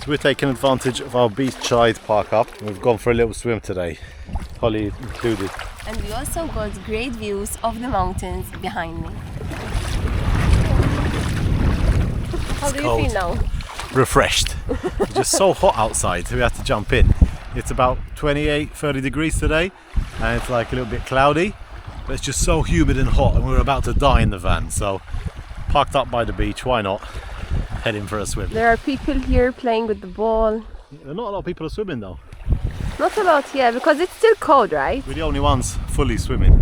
So we're taking advantage of our beachside park up. We've gone for a little swim today, Holly included. And we also got great views of the mountains behind me. How do you feel now? Refreshed. It's just so hot outside, so we had to jump in. It's about 28-30 degrees today, and it's like a little bit cloudy, but it's just so humid and hot, and we were about to die in the van. So parked up by the beach, why not head in for a swim? There are people here playing with the ball. Not a lot of people are swimming though. Not a lot, yeah, because it's still cold, right? We're the only ones fully swimming.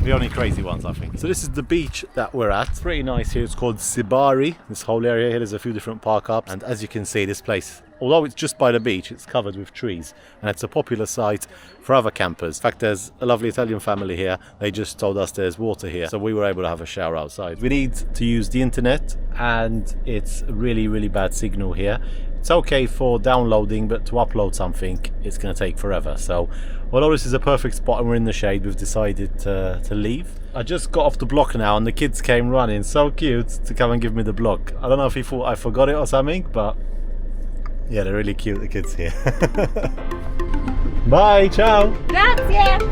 The only crazy ones, I think. So this is the beach that we're at. It's pretty nice here. It's called Sibari. This whole area here, there's a few different park ups. And as you can see, this place, although it's just by the beach, it's covered with trees. And it's a popular site for other campers. In fact, there's a lovely Italian family here. They just told us there's water here. So we were able to have a shower outside. We need to use the internet, and it's a really, really bad signal here. It's okay for downloading, but to upload something, it's going to take forever. So, although this is a perfect spot and we're in the shade, we've decided to leave. I just got off the block now and the kids came running, so cute, to come and give me the block. I don't know if he thought I forgot it or something, but yeah, they're really cute, the kids here. Bye, ciao! Grazie!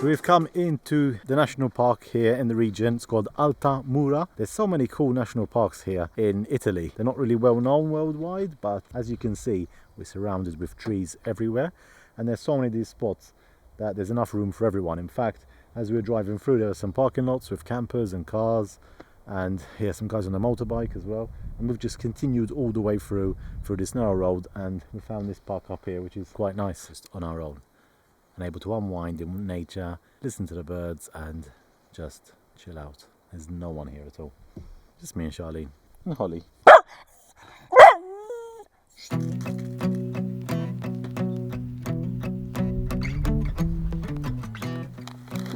We've come into the national park here in the region. It's called Alta Mura. There's so many cool national parks here in Italy. They're not really well known worldwide, but as you can see, we're surrounded with trees everywhere. And there's so many of these spots that there's enough room for everyone. In fact, as we were driving through, there were some parking lots with campers and cars, and here some guys on a motorbike as well. And we've just continued all the way through this narrow road, and we found this park up here, which is quite nice, just on our own. And able to unwind in nature, listen to the birds and just chill out. There's no one here at all. Just me and Charlene and Holly.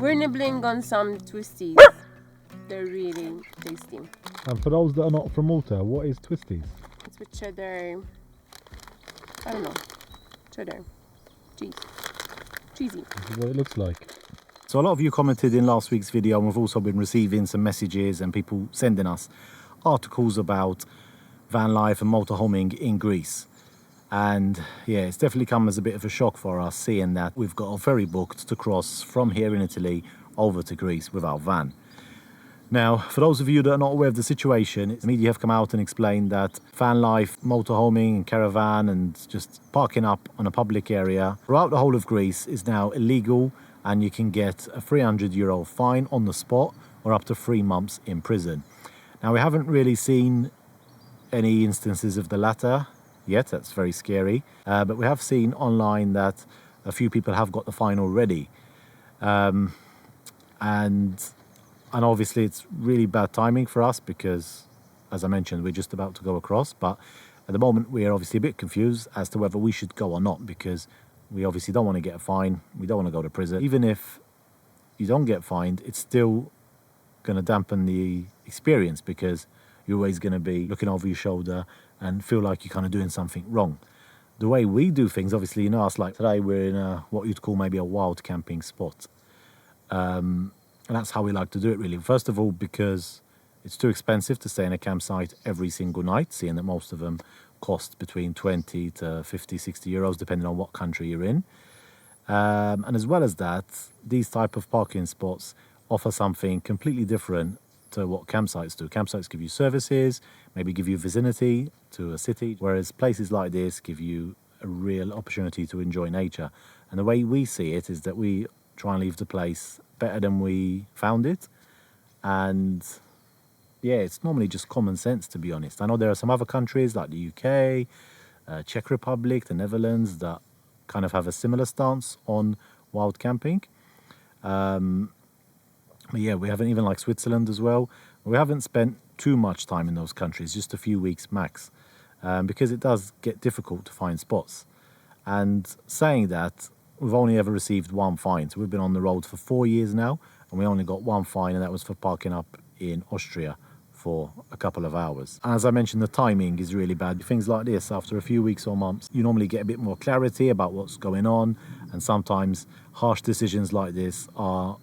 We're nibbling on some twisties. They're really tasty. And for those that are not from Malta, what is twisties? It's with cheddar. I don't know. Cheddar. Cheese. Cheesy. This is what it looks like. So a lot of you commented in last week's video, and we've also been receiving some messages and people sending us articles about van life and motorhoming in Greece. And yeah, it's definitely come as a bit of a shock for us, seeing that we've got a ferry booked to cross from here in Italy over to Greece with our van. Now, for those of you that are not aware of the situation, the media have come out and explained that van life, motorhoming and caravan and just parking up on a public area throughout the whole of Greece is now illegal, and you can get a €300 fine on the spot or up to 3 months in prison. Now, we haven't really seen any instances of the latter yet. That's very scary. But we have seen online that a few people have got the fine already. And obviously it's really bad timing for us because, as I mentioned, we're just about to go across. But at the moment we're obviously a bit confused as to whether we should go or not, because we obviously don't want to get a fine. We don't want to go to prison. Even if you don't get fined, it's still going to dampen the experience, because you're always going to be looking over your shoulder and feel like you're kind of doing something wrong. The way we do things, obviously, you know us, like today we're in what you'd call maybe a wild camping spot. And that's how we like to do it, really. First of all, because it's too expensive to stay in a campsite every single night, seeing that most of them cost between 20 to 50, 60 euros, depending on what country you're in. And as well as that, these type of parking spots offer something completely different to what campsites do. Campsites give you services, maybe give you vicinity to a city, whereas places like this give you a real opportunity to enjoy nature. And the way we see it is that we try and leave the place better than we found it. And yeah, it's normally just common sense, to be honest. I know there are some other countries like the UK, Czech Republic, the Netherlands, that kind of have a similar stance on wild camping. But yeah, we haven't, even like Switzerland as well. We haven't spent too much time in those countries, just a few weeks max, because it does get difficult to find spots. And saying that, we've only ever received one fine. So we've been on the road for 4 years now, and we only got one fine, and that was for parking up in Austria for a couple of hours. And as I mentioned, the timing is really bad. Things like this, after a few weeks or months, you normally get a bit more clarity about what's going on, and sometimes harsh decisions like this are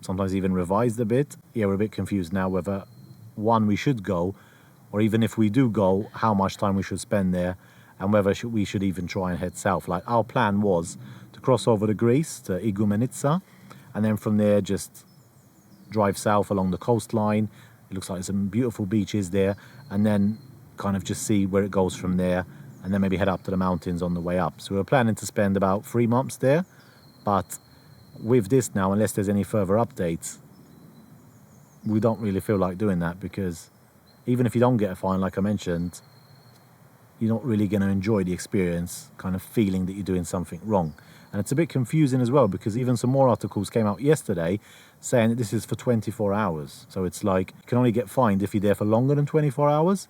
sometimes even revised a bit. Yeah, we're a bit confused now whether, one, we should go, or even if we do go, how much time we should spend there, and whether we should even try and head south. Like our plan was to cross over to Greece, to Igoumenitsa, and then from there just drive south along the coastline. It looks like there's some beautiful beaches there, and then kind of just see where it goes from there, and then maybe head up to the mountains on the way up. So we were planning to spend about 3 months there, but with this now, unless there's any further updates, we don't really feel like doing that, because even if you don't get a fine, like I mentioned, you're not really going to enjoy the experience, kind of feeling that you're doing something wrong. And it's a bit confusing as well, because even some more articles came out yesterday saying that this is for 24 hours. So it's like you can only get fined if you're there for longer than 24 hours.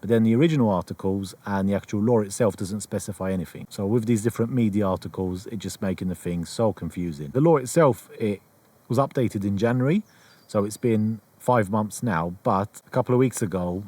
But then the original articles and the actual law itself doesn't specify anything. So with these different media articles, it's just making the thing so confusing. The law itself, it was updated in January, so it's been 5 months now. But a couple of weeks ago,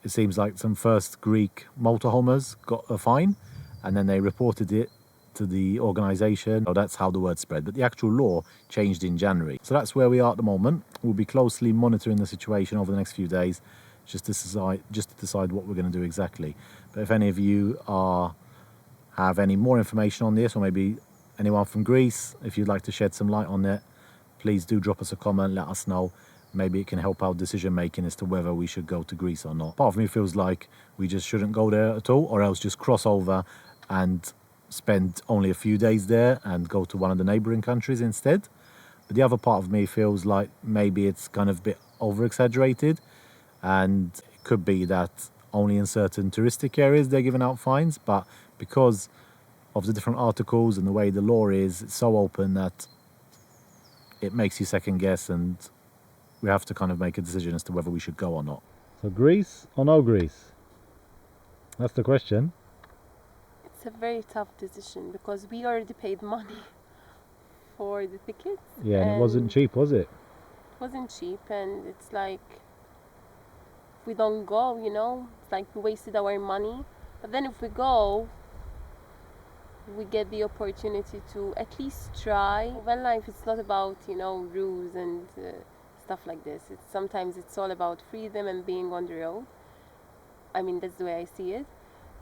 it seems like some first Greek motorhomers got a fine, and then they reported it to the organisation. So that's how the word spread. But the actual law changed in January. So that's where we are at the moment. We'll be closely monitoring the situation over the next few days, just to decide what we're going to do exactly. But if any of you have any more information on this, or maybe anyone from Greece, if you'd like to shed some light on it, please do drop us a comment, let us know. Maybe it can help our decision making as to whether we should go to Greece or not. Part of me feels like we just shouldn't go there at all, or else just cross over and spend only a few days there and go to one of the neighbouring countries instead. But the other part of me feels like maybe it's kind of a bit over exaggerated, and it could be that only in certain touristic areas they're giving out fines, but because of the different articles and the way the law is, it's so open that it makes you second guess, and we have to kind of make a decision as to whether we should go or not. So Greece or no Greece? That's the question. It's a very tough decision because we already paid money for the tickets. Yeah, and it wasn't cheap, was it? It wasn't cheap, and it's like, if we don't go, it's like we wasted our money. But then if we go, we get the opportunity to at least try. Vanlife, it's not about, rules and stuff like this. Sometimes it's all about freedom and being on the road. I mean, that's the way I see it.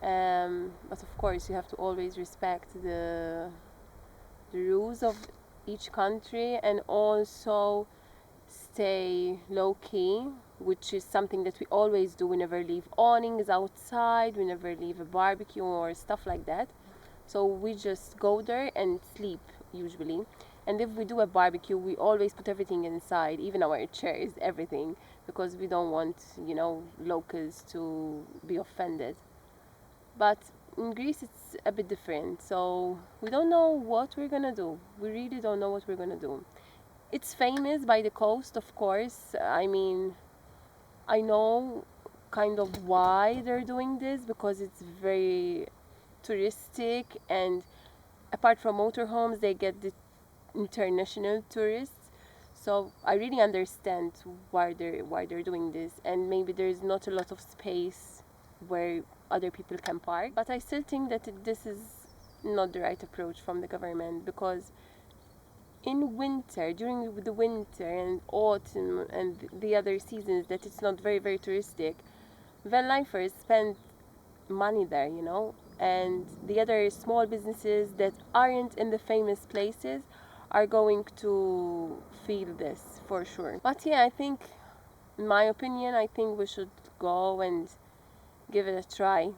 But of course, you have to always respect the rules of each country, and also stay low-key, which is something that we always do. We never leave awnings outside, we never leave a barbecue or stuff like that. So we just go there and sleep, usually. And if we do a barbecue, we always put everything inside, even our chairs, everything, because we don't want, locals to be offended. But in Greece, it's a bit different. So we don't know what we're gonna do. We really don't know what we're gonna do. It's famous by the coast, of course. I mean, I know kind of why they're doing this, because it's very touristic, and apart from motorhomes, they get the international tourists. So I really understand why they're doing this, and maybe there's not a lot of space where other people can park. But I still think that this is not the right approach from the government, because in winter, during the winter and autumn and the other seasons that it's not very, very touristic, vanlifers spend money there, and the other small businesses that aren't in the famous places are going to feel this for sure. But yeah, I think, in my opinion, I think we should go and give it a try.